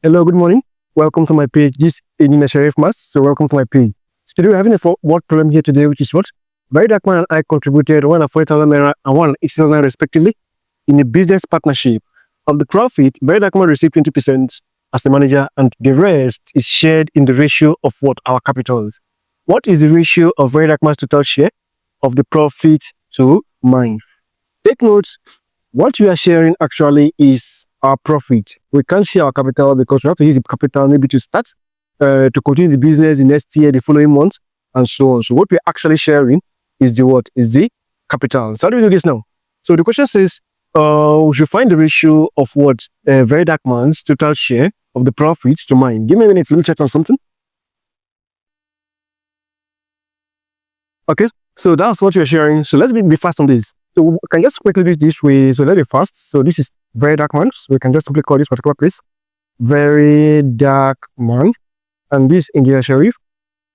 Hello, good morning. Welcome to my page. This is Engr Sheriff Mas. So welcome to my page. So today we're having a word problem here today, which is what? Verydarkblackman and I contributed 140,000 naira and 180,000 naira respectively in a business partnership. Of the profit, Verydarkblackman received 20% as the manager, and the rest is shared in the ratio of what? Our capitals. What is the ratio of Verydarkblackman's total share of the profit to mine? Take note, what we are sharing actually is our profit. We can't share our capital because we have to use the capital maybe to start, to continue the business the next year, the following month, and so on. So what we're actually sharing is the what? Is the capital. So how do we do this now? So the question says, we should find the ratio of what? Verydarkblackman's total share of the profits to mine. Give me a minute, let me check on something. Okay, so that's what we're sharing. So let's be fast on this. So we can just quickly do it this way. So let's be fast. So this is Verydarkblackman. So we can just simply call this particular place Verydarkblackman. And this Engr Sheriff.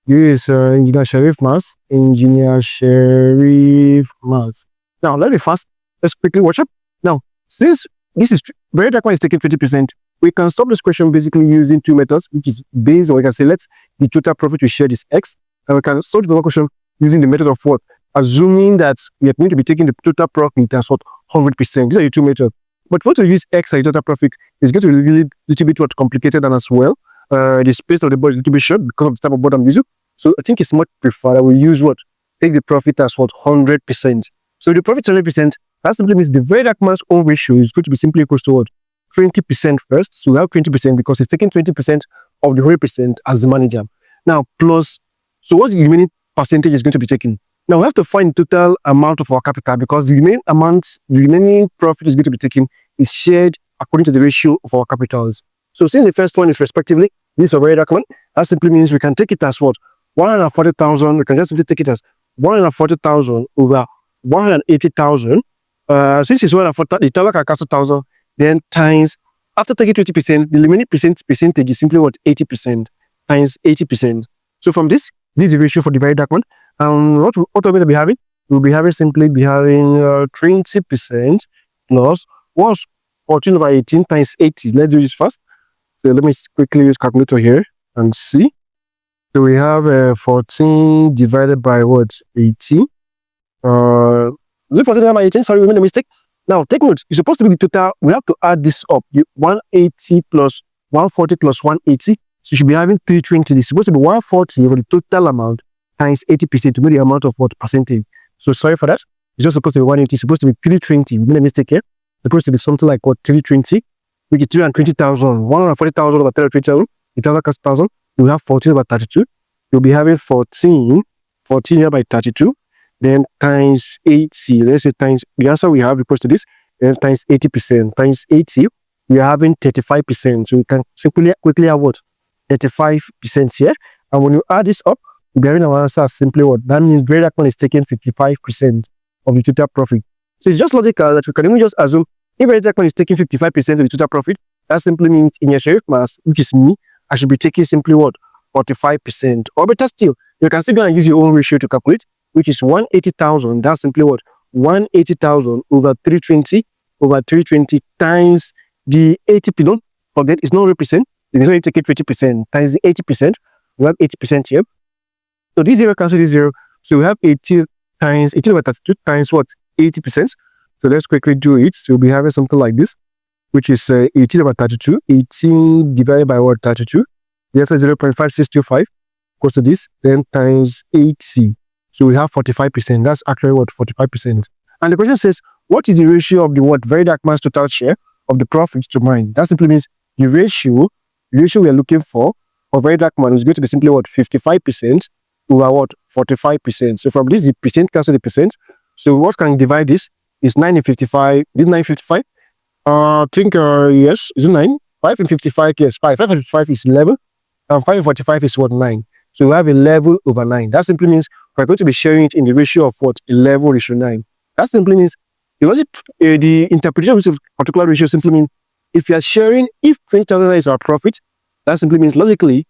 This is Engr Sheriff Mas. Engr Sheriff Mas. Now let's be fast. Let's quickly watch up. Now, since this is Verydarkblackman is taking 50%, we can stop this question basically using two methods, which is based on, we can say, let's the total profit we shared is X. And we can solve the question using the method of what? Assuming that we are going to be taking the total profit as what? 100%. These are the two methods. But for to use X as total profit is going to be a little bit what complicated, and as well, the space of the board is a little bit short because of the type of board I'm using. So I think it's much preferred that we use what? Take the profit as what? 100%. So the profit 100%, that simply means the Verydarkblackman's own ratio is going to be simply equals to what? 20% first. So we have 20% because it's taking 20% of the 100% as the manager. Now, plus, so what's the remaining percentage is going to be taken? Now we have to find the total amount of our capital because the remaining profit is going to be taken is shared according to the ratio of our capitals. So since the first one is respectively, this is for Verydarkblackman, that simply means we can take it as what? 140,000, we can just simply take it as 140,000 over 180,000. Since it's 140, the total can cancel 1,000, then times, after taking 20%, the remaining percentage is simply what? 80% times 80%. So from this is the ratio for the Verydarkblackman. What we'll be having? We'll be having 20% plus 14 over 18 times 80. Let's do this first. So let me quickly use calculator here and see. So we have 14 divided by what? 80. Is it 14 divided by 18? Sorry, we made a mistake. Now take note. It's supposed to be the total. We have to add this up. 180 plus 140 plus 180. So you should be having 320. It's supposed to be 140 over the total amount times 80% to be the amount of what? Percentage. So sorry for that. It's just supposed to be 180. It's supposed to be 320. We made a mistake here. It's supposed to be something like what? 320. We get 320,000. 140,000 over 320,000. The total cost 1,000. We have 14 over 32. You'll be having 14 here by 32. Then times 80. Let's say times, the answer we have equals to this. Then times 80%. Times 80, we are having 35%. So we can simply quickly have what? 35% here. And when you add this up, we'll be having our answer as simply what? That means Verydarkblackman is taking 55% of the total profit. So it's just logical that we can even just assume if Verydarkblackman is taking 55% of the total profit, that simply means in your Sheriff Mas, which is me, I should be taking simply what? 45%. Or better still, you can still go and use your own ratio to calculate, which is 180,000. That's simply what? 180,000 over 320 times the 80%. Don't forget, it's not represent. You can only take it 20% times the 80%. We have 80% here. So this zero cancel this zero. So we have 80 times 18 over 32 times what? 80%. So let's quickly do it. So we'll be having something like this, which is 18 over 32. 18 divided by what? 32. The answer is 0.5625 equals to this. Then times 80. So we have 45%. That's actually what? 45%. And the question says, what is the ratio of the what? Verydarkblackman's total share of the profit to mine? That simply means the ratio we are looking for of Verydarkblackman is going to be simply what? 55% over what? 45%. So from this, the percent cancel the percent. So what can divide this is 9 and 55. Did 9 55? I think, yes. Is it 9? 5 and 55, yes. 5. 5 and 55 is 11. And 5 and 45 is what? 9. So we have 11 over 9. That simply means we're going to be sharing it in the ratio of what? 11:9. That simply means the interpretation of this particular ratio simply means if you are sharing, if 20,000 is our profit, that simply means logically,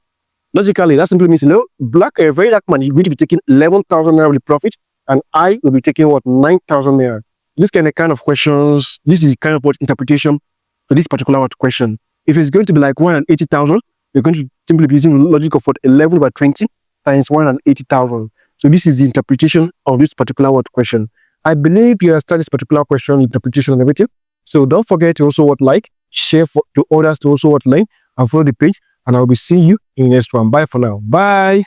that simply means, Verydarkblackman is going to be taking 11,000 naira of the profit, and I will be taking what? 9,000 naira. This kind of questions, this is kind of what interpretation to this particular question. If it's going to be like 180,000, you're going to simply be using the logic of what 11 over 20 times 180,000. So this is the interpretation of this particular word question. I believe you understand this particular question, interpretation and everything. So don't forget to also like, share to others to also like, and follow the page. And I'll be seeing you in the next one. Bye for now. Bye.